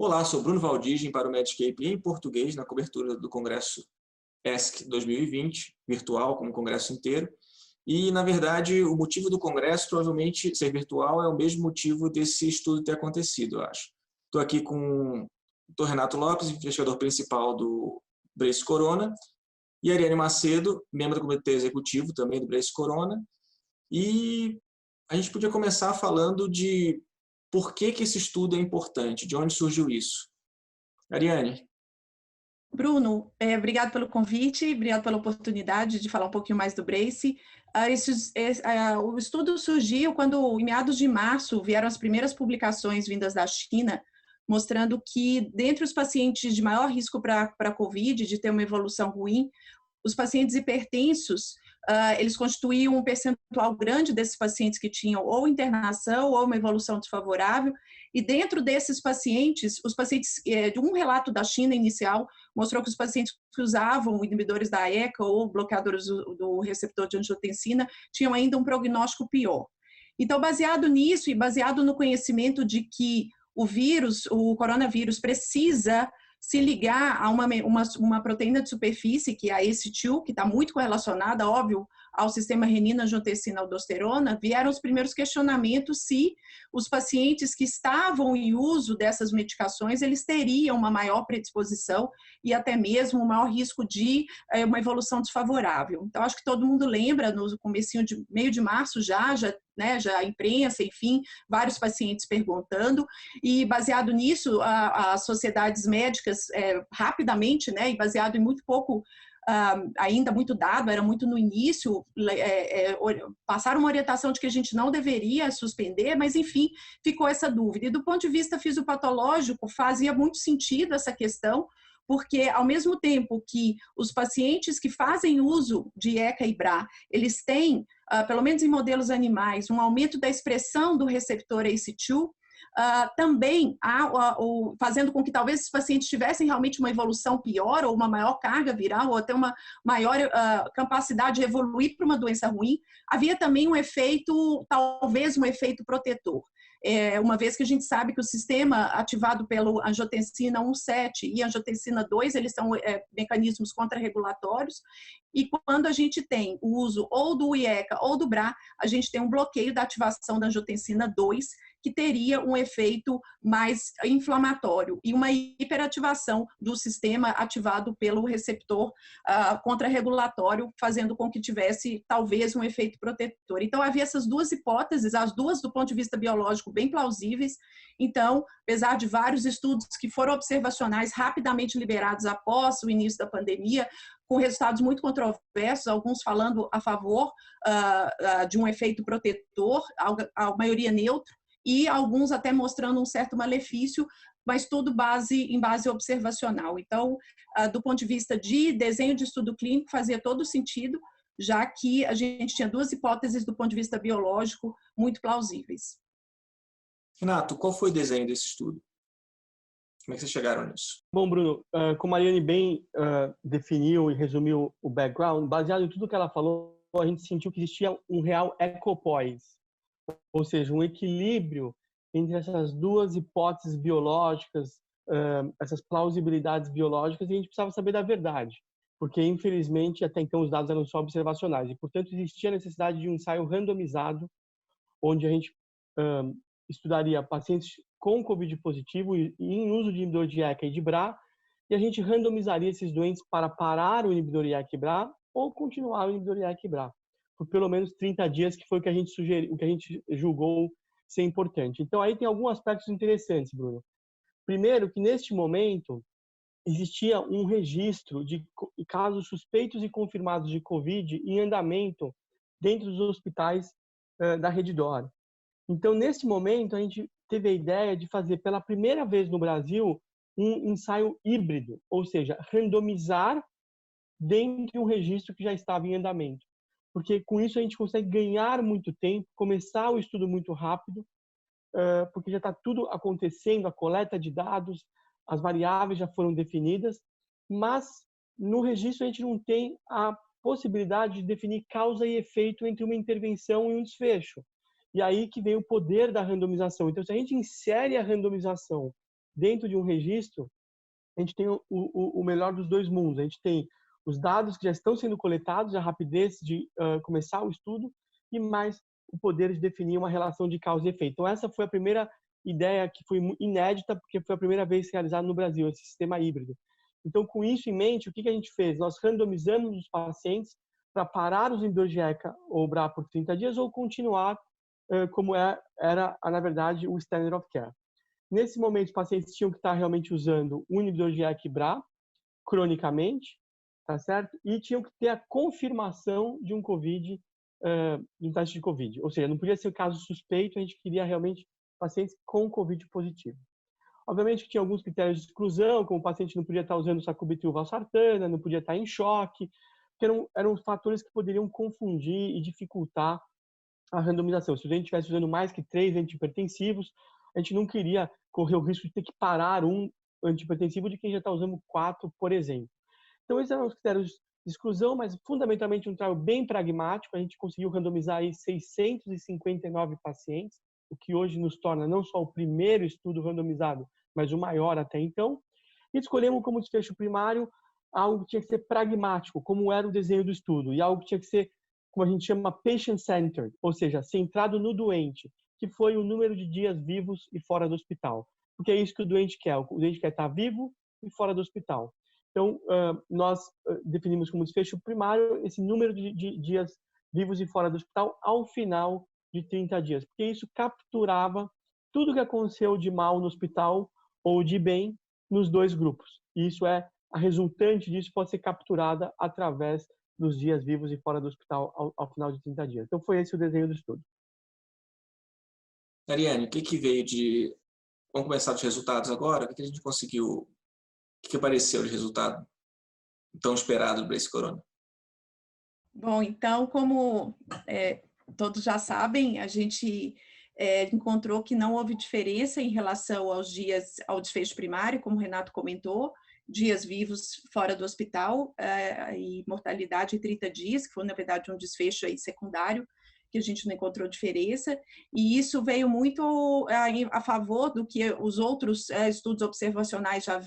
Olá, sou Bruno Valdizem para o Medscape em português, na cobertura do Congresso ESC 2020, virtual, como o Congresso inteiro. E, na verdade, o motivo do Congresso, provavelmente, ser virtual, é o mesmo motivo desse estudo ter acontecido, eu acho. Estou aqui com o Dr. Renato Lopes, investigador principal do Brace Corona, e Ariane Macedo, membro do Comitê Executivo também do Brace Corona. E a gente podia começar falando de por que esse estudo é importante, de onde surgiu isso. Ariane. Bruno, obrigado pelo convite, obrigado pela oportunidade de falar um pouquinho mais do Brace. O estudo surgiu quando, em meados de março, vieram as primeiras publicações vindas da China, mostrando que, dentre os pacientes de maior risco para a COVID, de ter uma evolução ruim, os pacientes hipertensos, eles constituíam um percentual grande desses pacientes que tinham ou internação ou uma evolução desfavorável, e dentro desses pacientes, de um relato da China inicial, mostrou que os pacientes que usavam inibidores da ECA ou bloqueadores do receptor de angiotensina tinham ainda um prognóstico pior. Então, baseado nisso e baseado no conhecimento de que o coronavírus precisa se ligar a uma proteína de superfície, que é a ACE2, que está muito correlacionada, óbvio, ao sistema renina-angiotensina-aldosterona, vieram os primeiros questionamentos se os pacientes que estavam em uso dessas medicações, eles teriam uma maior predisposição e até mesmo um maior risco de uma evolução desfavorável. Então, acho que todo mundo lembra, no comecinho de meio de março já a imprensa, enfim, vários pacientes perguntando, e baseado nisso, as sociedades médicas rapidamente, e baseado em muito pouco, ainda muito dado, era muito no início, passaram uma orientação de que a gente não deveria suspender, mas enfim, ficou essa dúvida. E do ponto de vista fisiopatológico, fazia muito sentido essa questão, porque ao mesmo tempo que os pacientes que fazem uso de ECA e BRA, eles têm, pelo menos em modelos animais, um aumento da expressão do receptor ACE2, também fazendo com que talvez esses pacientes tivessem realmente uma evolução pior ou uma maior carga viral ou até uma maior capacidade de evoluir para uma doença ruim, havia também um efeito, talvez um efeito protetor. Uma vez que a gente sabe que o sistema ativado pelo angiotensina 1,7 e angiotensina 2, eles são mecanismos contrarregulatórios, e quando a gente tem o uso ou do IECA ou do BRA, a gente tem um bloqueio da ativação da angiotensina 2, que teria um efeito mais inflamatório e uma hiperativação do sistema ativado pelo receptor contrarregulatório, fazendo com que tivesse talvez um efeito protetor. Então, havia essas duas hipóteses, as duas do ponto de vista biológico bem plausíveis. Então, apesar de vários estudos que foram observacionais rapidamente liberados após o início da pandemia, com resultados muito controversos, alguns falando a favor de um efeito protetor, a maioria neutro, e alguns até mostrando um certo malefício, mas tudo em base observacional. Então, do ponto de vista de desenho de estudo clínico, fazia todo sentido, já que a gente tinha duas hipóteses do ponto de vista biológico muito plausíveis. Renato, qual foi o desenho desse estudo? Como é que vocês chegaram nisso? Bom, Bruno, como a Mariane bem definiu e resumiu o background, baseado em tudo que ela falou, a gente sentiu que existia um real equipoise, ou seja, um equilíbrio entre essas duas hipóteses biológicas, essas plausibilidades biológicas, e a gente precisava saber da verdade, porque, infelizmente, até então os dados eram só observacionais, e, portanto, existia a necessidade de um ensaio randomizado, onde a gente estudaria pacientes com COVID positivo e em uso de inibidor de ECA e de BRA, e a gente randomizaria esses doentes para parar o inibidor ECA e BRA ou continuar o inibidor ECA e BRA, por pelo menos 30 dias, que foi o que a gente sugeriu, o que a gente julgou ser importante. Então, aí tem alguns aspectos interessantes, Bruno. Primeiro, que neste momento existia um registro de casos suspeitos e confirmados de COVID em andamento dentro dos hospitais da rede DOR. Então, nesse momento, a gente teve a ideia de fazer pela primeira vez no Brasil um ensaio híbrido, ou seja, randomizar dentro de um registro que já estava em andamento. Porque com isso a gente consegue ganhar muito tempo, começar o estudo muito rápido, porque já está tudo acontecendo, a coleta de dados, as variáveis já foram definidas, mas no registro a gente não tem a possibilidade de definir causa e efeito entre uma intervenção e um desfecho. E aí que vem o poder da randomização. Então, se a gente insere a randomização dentro de um registro, a gente tem o melhor dos dois mundos. A gente tem os dados que já estão sendo coletados, a rapidez de começar o estudo e mais o poder de definir uma relação de causa e efeito. Então, essa foi a primeira ideia que foi inédita, porque foi a primeira vez realizada no Brasil, esse sistema híbrido. Então, com isso em mente, o que a gente fez? Nós randomizamos os pacientes para parar os inibidores de ECA ou BRA por 30 dias ou continuar como era, na verdade, o standard of care. Nesse momento, os pacientes tinham que estar realmente usando o inibidor de ECA e BRA cronicamente, tá certo? E tinham que ter a confirmação de um COVID, de um teste de COVID. Ou seja, não podia ser o caso suspeito, a gente queria realmente pacientes com COVID positivo. Obviamente que tinha alguns critérios de exclusão, como o paciente não podia estar usando sacubitril/valsartana, não podia estar em choque, que eram fatores que poderiam confundir e dificultar a randomização. Se o doente estivesse usando mais que 3 antihipertensivos, a gente não queria correr o risco de ter que parar um antihipertensivo de quem já está usando 4, por exemplo. Então, esses eram os critérios de exclusão, mas fundamentalmente um trial bem pragmático. A gente conseguiu randomizar aí 659 pacientes, o que hoje nos torna não só o primeiro estudo randomizado, mas o maior até então. E escolhemos como desfecho primário algo que tinha que ser pragmático, como era o desenho do estudo, e algo que tinha que ser, como a gente chama, patient-centered, ou seja, centrado no doente, que foi o número de dias vivos e fora do hospital. Porque é isso que o doente quer. O doente quer estar vivo e fora do hospital. Então, nós definimos como desfecho primário esse número de dias vivos e fora do hospital ao final de 30 dias, porque isso capturava tudo o que aconteceu de mal no hospital ou de bem nos dois grupos. E isso a resultante disso pode ser capturada através dos dias vivos e fora do hospital ao final de 30 dias. Então, foi esse o desenho do estudo. Ariane, o que veio de... Vamos começar dos resultados agora? O que a gente conseguiu... O que apareceu de resultado tão esperado do Brace Corona? Bom, então, como todos já sabem, a gente encontrou que não houve diferença em relação aos dias ao desfecho primário, como o Renato comentou, dias vivos fora do hospital e mortalidade em 30 dias, que foi, na verdade, um desfecho aí secundário, que a gente não encontrou diferença, e isso veio muito a favor do que os outros estudos observacionais já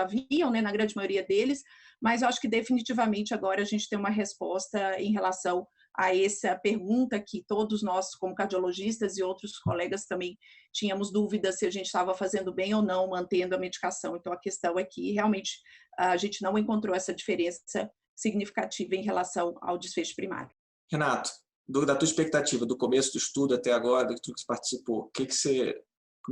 viam, né, na grande maioria deles, mas eu acho que definitivamente agora a gente tem uma resposta em relação a essa pergunta que todos nós, como cardiologistas e outros colegas também tínhamos dúvidas se a gente estava fazendo bem ou não, mantendo a medicação. Então, a questão é que realmente a gente não encontrou essa diferença significativa em relação ao desfecho primário. Renato, da tua expectativa do começo do estudo até agora, do que tu participou, como é que você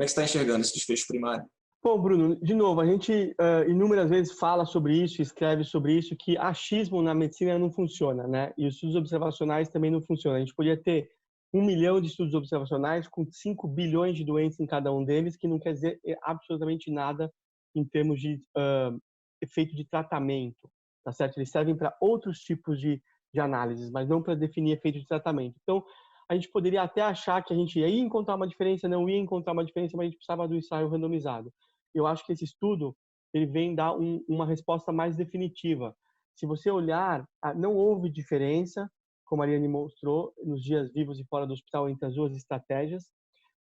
está enxergando esse desfecho primário? Bom, Bruno, de novo, a gente inúmeras vezes fala sobre isso, escreve sobre isso, que achismo na medicina não funciona, né? E os estudos observacionais também não funcionam. A gente podia ter 1 milhão de estudos observacionais com 5 bilhões de doentes em cada um deles, que não quer dizer absolutamente nada em termos de efeito de tratamento, tá certo? Eles servem para outros tipos de análises, mas não para definir efeito de tratamento. Então, a gente poderia até achar que a gente ia encontrar uma diferença, não ia encontrar uma diferença, mas a gente precisava do ensaio randomizado. Eu acho que esse estudo ele vem dar uma resposta mais definitiva. Se você olhar, não houve diferença, como a Ariane mostrou, nos dias vivos e fora do hospital entre as duas estratégias.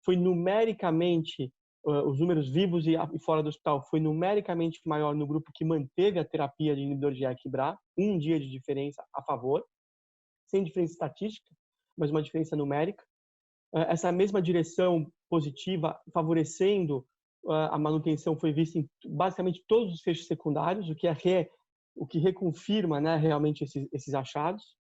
Foi numericamente, os números vivos e fora do hospital foi numericamente maior no grupo que manteve a terapia de inibidor de ECA e BRA, 1 dia de diferença a favor, sem diferença estatística, mas uma diferença numérica. Essa mesma direção positiva, favorecendo a manutenção, foi vista em basicamente todos os fechos secundários, o que reconfirma, né, realmente esses achados.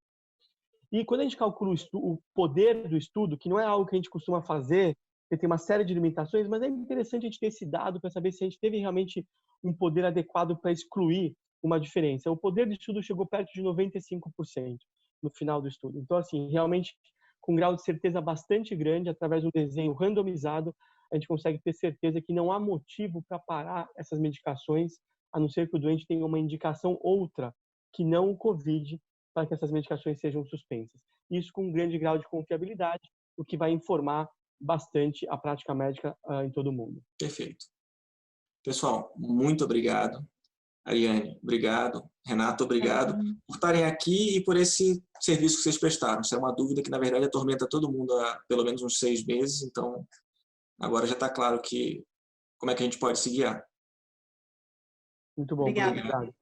E quando a gente calcula o poder do estudo, que não é algo que a gente costuma fazer, porque tem uma série de limitações, mas é interessante a gente ter esse dado para saber se a gente teve realmente um poder adequado para excluir uma diferença. O poder do estudo chegou perto de 95% no final do estudo. Então, assim, realmente, com um grau de certeza bastante grande, através de um desenho randomizado, a gente consegue ter certeza que não há motivo para parar essas medicações, a não ser que o doente tenha uma indicação outra, que não o COVID, para que essas medicações sejam suspensas. Isso com um grande grau de confiabilidade, o que vai informar bastante a prática médica em todo o mundo. Perfeito. Pessoal, muito obrigado. Ariane, obrigado. Renato, obrigado por estarem aqui e por esse serviço que vocês prestaram. Isso é uma dúvida que, na verdade, atormenta todo mundo há pelo menos uns 6 meses, então agora já está claro que como é que a gente pode se guiar. Muito bom. Obrigada. Obrigado.